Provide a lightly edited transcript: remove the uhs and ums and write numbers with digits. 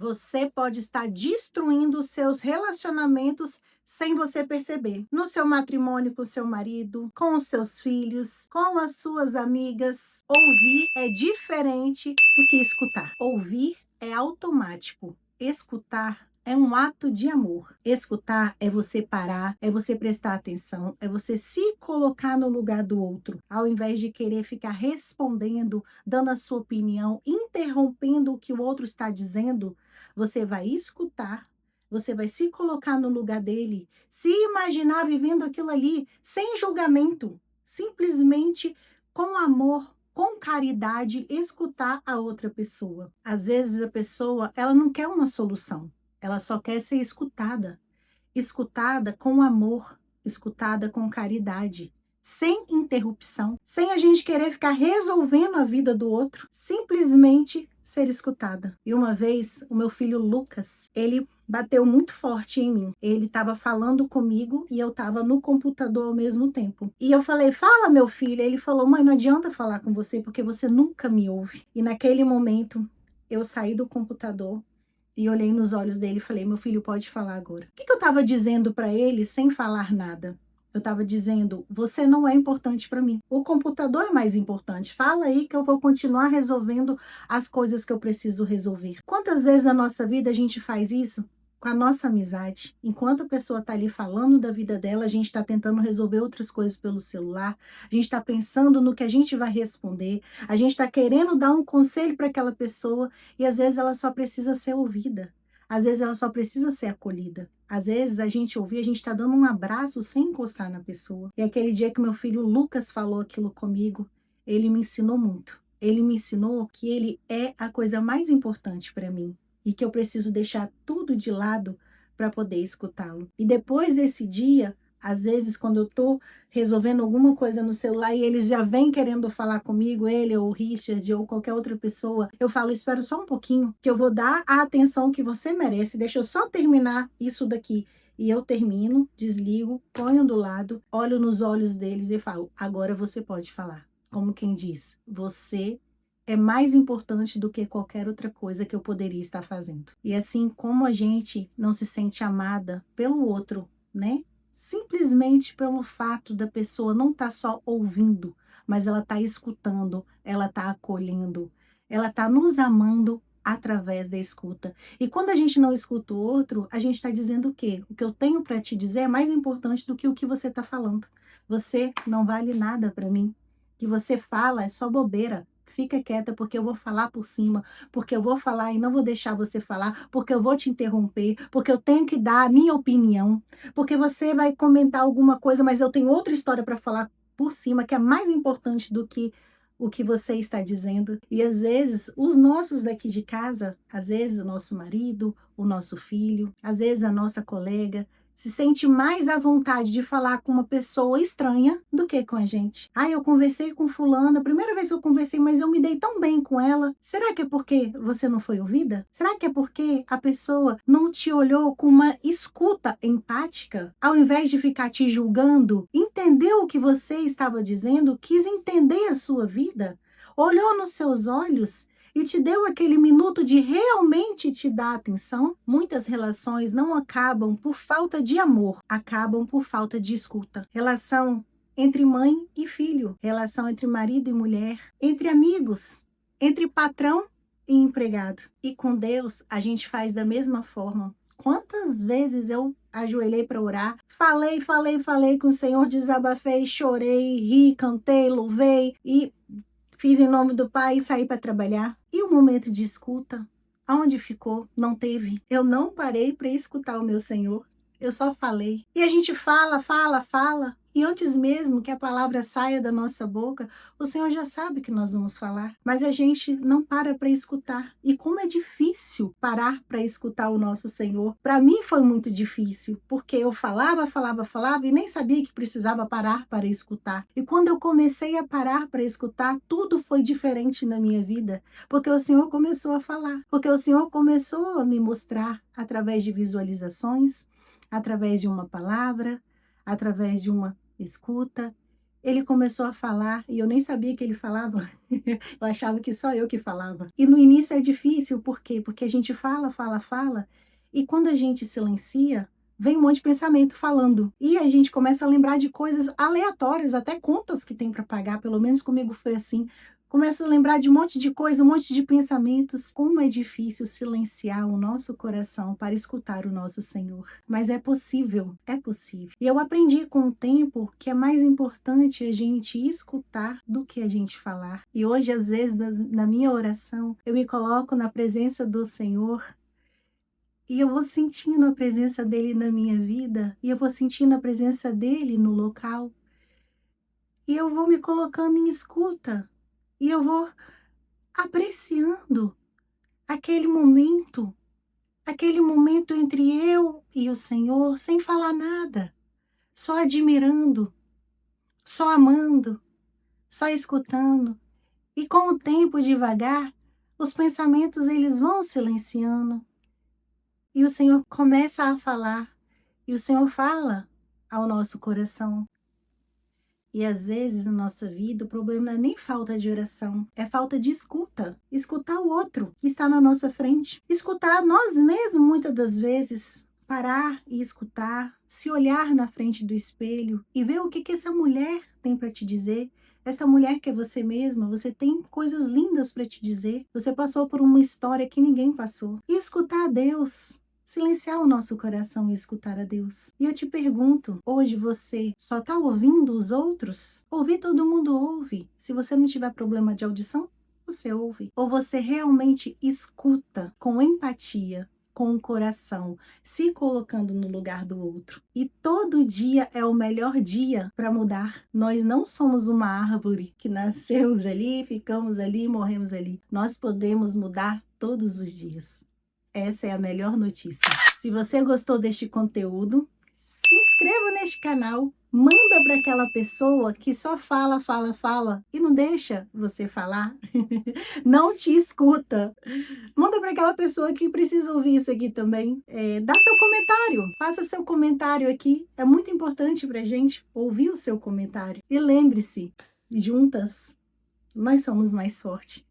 Você pode estar destruindo os seus relacionamentos sem você perceber. No seu matrimônio com seu marido, com os seus filhos, com as suas amigas. Ouvir é diferente do que escutar. Ouvir é automático. Escutar é um ato de amor. Escutar é você parar, é você prestar atenção, é você se colocar no lugar do outro, ao invés de querer ficar respondendo, dando a sua opinião, interrompendo o que o outro está dizendo. Você vai escutar, você vai se colocar no lugar dele, se imaginar vivendo aquilo ali sem julgamento, simplesmente com amor, com caridade, escutar a outra pessoa. Às vezes a pessoa, ela não quer uma solução. Ela só quer ser escutada, escutada com amor, escutada com caridade, sem interrupção, sem a gente querer ficar resolvendo a vida do outro, simplesmente ser escutada. E uma vez, o meu filho Lucas, ele bateu muito forte em mim. Ele estava falando comigo e eu estava no computador ao mesmo tempo. E eu falei: "Fala, meu filho". Ele falou: "Mãe, não adianta falar com você porque você nunca me ouve". E naquele momento, eu saí do computador e olhei nos olhos dele e falei: "Meu filho, pode falar agora". O que eu estava dizendo para ele sem falar nada? Eu estava dizendo: "Você não é importante para mim. O computador é mais importante. Fala aí que eu vou continuar resolvendo as coisas que eu preciso resolver". Quantas vezes na nossa vida a gente faz isso? Com a nossa amizade. Enquanto a pessoa está ali falando da vida dela, a gente está tentando resolver outras coisas pelo celular, a gente está pensando no que a gente vai responder, a gente está querendo dar um conselho para aquela pessoa e às vezes ela só precisa ser ouvida. Às vezes ela só precisa ser acolhida. Às vezes a gente ouvir, a gente está dando um abraço sem encostar na pessoa. E aquele dia que meu filho Lucas falou aquilo comigo, ele me ensinou muito. Ele me ensinou que ele é a coisa mais importante para mim e que eu preciso deixar tudo de lado para poder escutá-lo. E depois desse dia, às vezes, quando eu estou resolvendo alguma coisa no celular e eles já vêm querendo falar comigo, ele ou o Richard ou qualquer outra pessoa, eu falo: "Espera só um pouquinho, que eu vou dar a atenção que você merece, deixa eu só terminar isso daqui". E eu termino, desligo, ponho do lado, olho nos olhos deles e falo: "Agora você pode falar". Como quem diz: "Você é mais importante do que qualquer outra coisa que eu poderia estar fazendo". E assim como a gente não se sente amada pelo outro, né? Simplesmente pelo fato da pessoa não estar só ouvindo, mas ela está escutando, ela está acolhendo, ela está nos amando através da escuta. E quando a gente não escuta o outro, a gente está dizendo o quê? O que eu tenho para te dizer é mais importante do que o que você está falando. Você não vale nada para mim. O que você fala é só bobeira. Fica quieta, porque eu vou falar por cima, porque eu vou falar e não vou deixar você falar, porque eu vou te interromper, porque eu tenho que dar a minha opinião, porque você vai comentar alguma coisa, mas eu tenho outra história para falar por cima, que é mais importante do que o que você está dizendo. E às vezes, os nossos daqui de casa, às vezes o nosso marido, o nosso filho, às vezes a nossa colega, se sente mais à vontade de falar com uma pessoa estranha do que com a gente. Ah, eu conversei com fulana, a primeira vez que eu conversei, mas eu me dei tão bem com ela. Será que é porque você não foi ouvida? Será que é porque a pessoa não te olhou com uma escuta empática? Ao invés de ficar te julgando, entendeu o que você estava dizendo, quis entender a sua vida, olhou nos seus olhos e te deu aquele minuto de realmente te dar atenção. Muitas relações não acabam por falta de amor, acabam por falta de escuta. Relação entre mãe e filho, relação entre marido e mulher, entre amigos, entre patrão e empregado. E com Deus a gente faz da mesma forma. Quantas vezes eu ajoelhei para orar, falei com o Senhor, desabafei, chorei, ri, cantei, louvei e fiz em nome do Pai e saí para trabalhar. E o momento de escuta, aonde ficou? Não teve. Eu não parei para escutar o meu Senhor. Eu só falei. E a gente fala. E antes mesmo que a palavra saia da nossa boca, o Senhor já sabe que nós vamos falar. Mas a gente não para escutar. E como é difícil parar para escutar o nosso Senhor. Para mim foi muito difícil, porque eu falava e nem sabia que precisava parar para escutar. E quando eu comecei a parar para escutar, tudo foi diferente na minha vida. Porque o Senhor começou a falar. Porque o Senhor começou a me mostrar através de visualizações, através de uma palavra, através de uma escuta. ele começou a falar e eu nem sabia que ele falava. Eu achava que só eu que falava. E no início é difícil, por quê? Porque a gente fala, fala, fala, e quando a gente silencia, vem um monte de pensamento falando. E a gente começa a lembrar de coisas aleatórias, até contas que tem para pagar, pelo menos comigo foi assim. Começa a lembrar de um monte de coisa, um monte de pensamentos. Como é difícil silenciar o nosso coração para escutar o nosso Senhor. Mas é possível, é possível. E eu aprendi com o tempo que é mais importante a gente escutar do que a gente falar. E hoje, às vezes, na minha oração, eu me coloco na presença do Senhor e eu vou sentindo a presença dele na minha vida, e eu vou sentindo a presença dele no local, e eu vou me colocando em escuta, e eu vou apreciando aquele momento entre eu e o Senhor, sem falar nada, só admirando, só amando, só escutando. E com o tempo, devagar, os pensamentos eles vão silenciando, e o Senhor começa a falar, e o Senhor fala ao nosso coração. E às vezes na nossa vida o problema não é nem falta de oração, é falta de escuta. Escutar o outro que está na nossa frente. Escutar nós mesmos muitas das vezes. Parar e escutar, se olhar na frente do espelho e ver o que essa mulher tem para te dizer. Essa mulher que é você mesma, você tem coisas lindas para te dizer. Você passou por uma história que ninguém passou. E escutar a Deus. Silenciar o nosso coração e escutar a Deus. E eu te pergunto, hoje você só está ouvindo os outros? Ouvir todo mundo ouve. Se você não tiver problema de audição, você ouve. Ou você realmente escuta com empatia, com o coração, se colocando no lugar do outro. E todo dia é o melhor dia para mudar. Nós não somos uma árvore que nascemos ali, ficamos ali, morremos ali. Nós podemos mudar todos os dias. Essa é a melhor notícia. Se você gostou deste conteúdo, se inscreva neste canal, manda para aquela pessoa que só fala, fala, fala e não deixa você falar, não te escuta. Manda para aquela pessoa que precisa ouvir isso aqui também. Dá seu comentário, faça seu comentário aqui. É muito importante para a gente ouvir o seu comentário. E lembre-se, juntas, nós somos mais fortes.